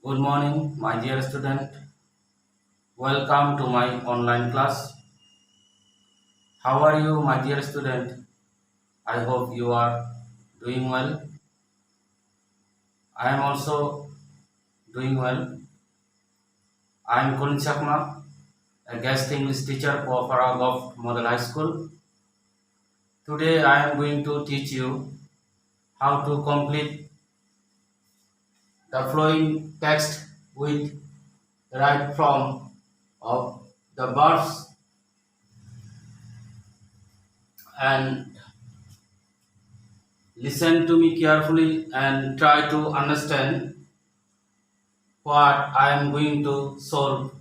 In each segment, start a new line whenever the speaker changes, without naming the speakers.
Good morning, my dear student. Welcome to my online class. How are you, my dear student? I hope you are doing well. I am also doing well. I am Kulin Chakma, a guest English teacher for Faragov Model High School. Today I am going to teach you how to complete the flowing text with the right form of the verbs and listen to me carefully and try to understand what I am going to solve.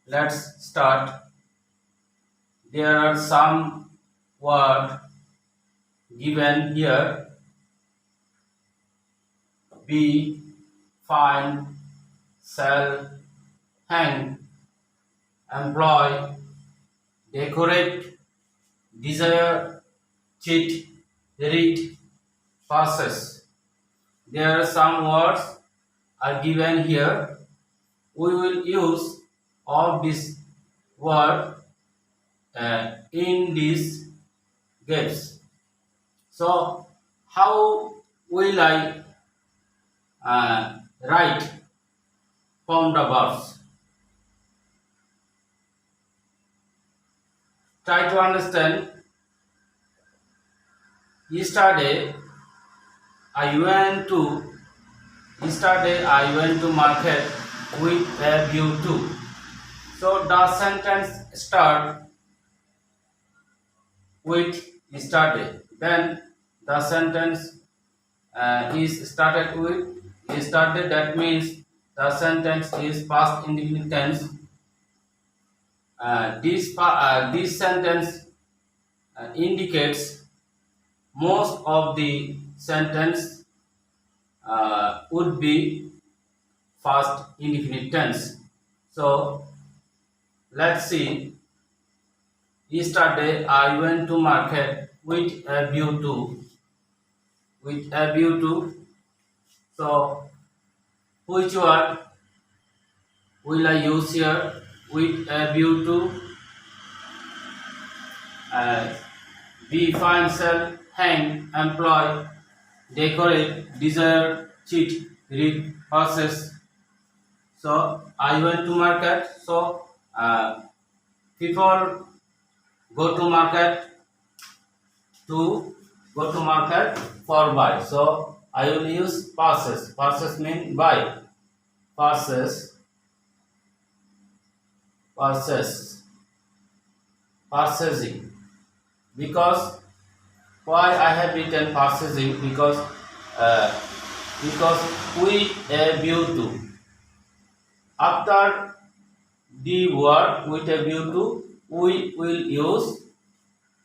Let's start. There are some words given here: be, find, sell, hang, employ, decorate, desire, cheat, read, possess. There are some words are given here. We will use all these words in these gaps. So, how will I write from the verbs? Try to understand. Yesterday, I went to Yesterday I went to market with a view to. So the sentence start with yesterday. Then the sentence is started with yesterday. That means the sentence is past indefinite tense. This sentence indicates most of the sentence would be past indefinite tense. So let's see. Yesterday I went to market with a view to. So which word will I use here? With a view to. Be, find, sell, hang, employ, decorate, desire, cheat, read, possess. So I went to market. So people go to market for buy. So I will use passes. Passes mean buy. Passes, purchasing. Because why I have written purchasing? Because we a view to. After the word with a view to, we will use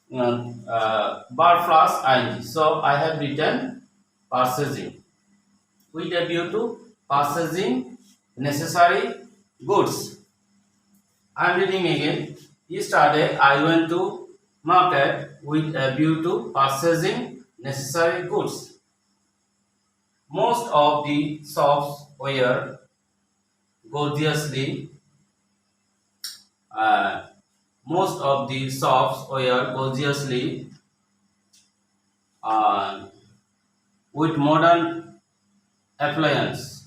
verb plus ing. So I have written purchasing with a view to purchasing necessary goods. I am reading again. Yesterday I went to market with a view to purchasing necessary goods. Most of the shops were gorgeously uh, uh, with modern appliance.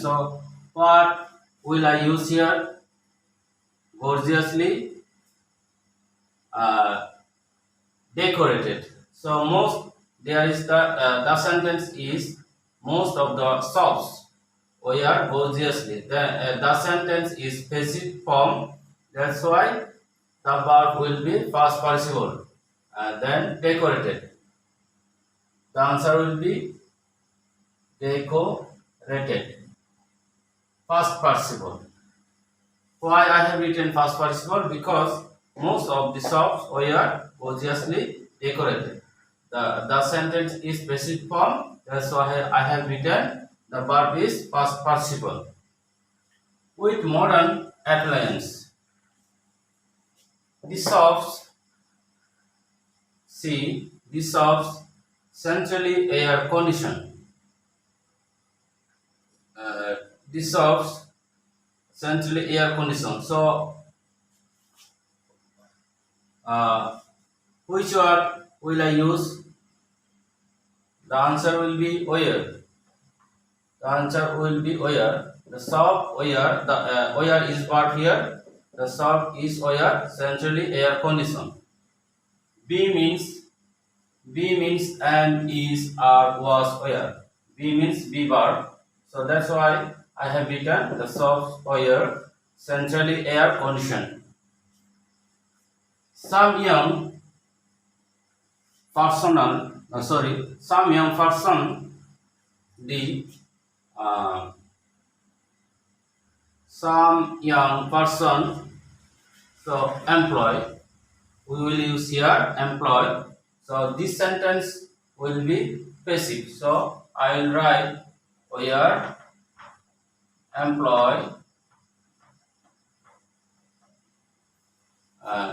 So what will I use here? Gorgeously decorated. So the sentence is most of the shops were gorgeously. The sentence is passive form. That's why the verb will be past participle. Then decorated. The answer will be decorated. Past participle. Why I have written past participle? Because most of the shops were gorgeously decorated. The sentence is passive form. That's why I have written the verb is past participle. With modern appliance, the shops centrally air conditioned. the shops centrally air conditioned. So, which word will I use? The answer will be where. The answer will be where. The shop where the where is part here. The shop is where centrally air conditioned. B means and is or was where. B means be verb. So that's why I have written the shop where centrally air conditioned. Some young some young person, the some young person, so employ, we will use here employ. So this sentence will be passive. So I will write where employ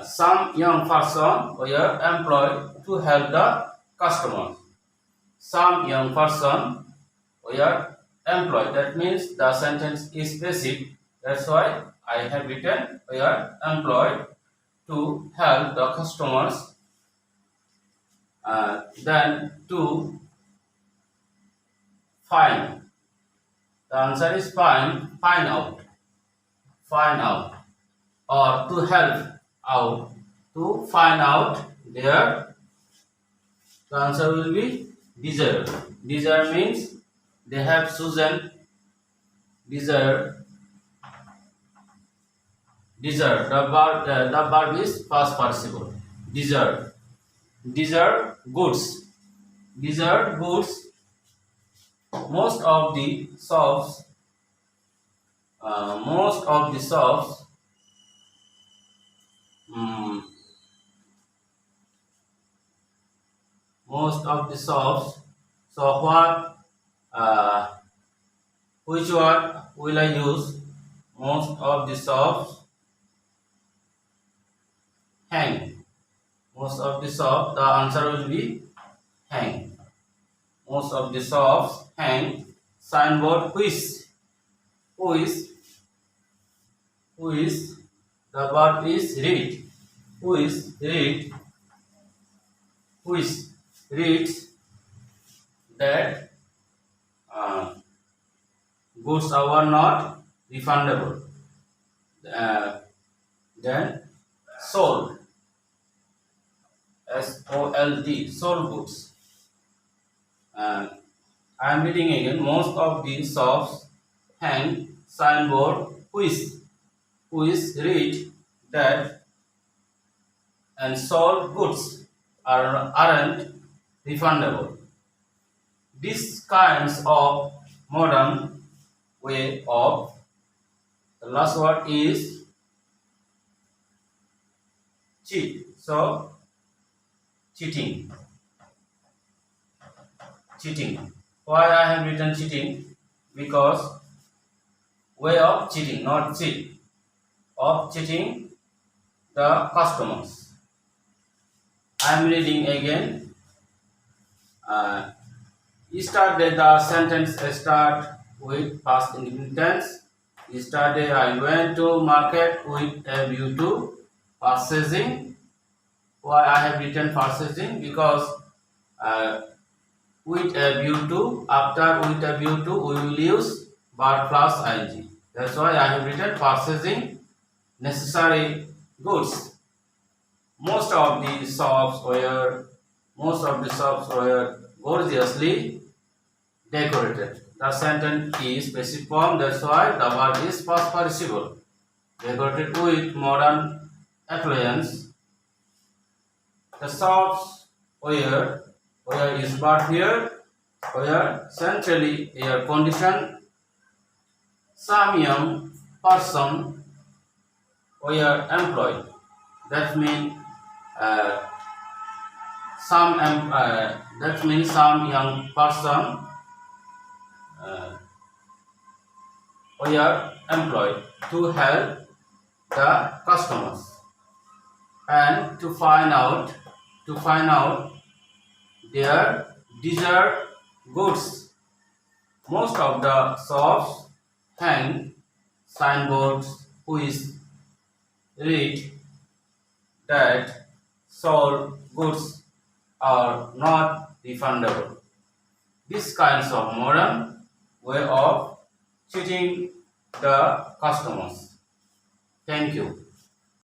some young person were employed to help the customers. Some young person were employed. That means the sentence is passive. That's why I have written were employed to help the customers. Then to find. The answer is find out, or to help out, to find out their. The answer will be desire. Desire means they have chosen. Desire. The verb is past participle. Desire. Desire goods. Desire goods. Most of the shops so what which word will I use? Most of the shops hang. Most of the shops, the answer will be hang. Most of the shops hang signboard who is the verb is read. Who reads that goods are not refundable. Then sold, SOLD, sold goods. I am reading again. Most of the shops hang signboard who is read that and sold goods aren't refundable. These kinds of modern way of, the last word is cheat. So cheating. Why I have written cheating? Because way of cheating, not cheat, of cheating the customers. I am reading again. Yesterday the sentence start with past indefinite tense. Yesterday I went to market with a view to purchasing. Why I have written purchasing? Because with a view to, after with a view to, we will use verb plus ing. That's why I have written purchasing necessary goods. Most of the shops were gorgeously decorated. The sentence is passive form. That's why the verb is past participle. Decorated with modern appliance. The shops where is verb here, where centrally air conditioned. Some young person were employed. That means some young person were employed to help the customers and to find out their desired goods. Most of the shops hang signboards which read that sold goods are not refundable. This kinds of modern way of cheating the customers. Thank you.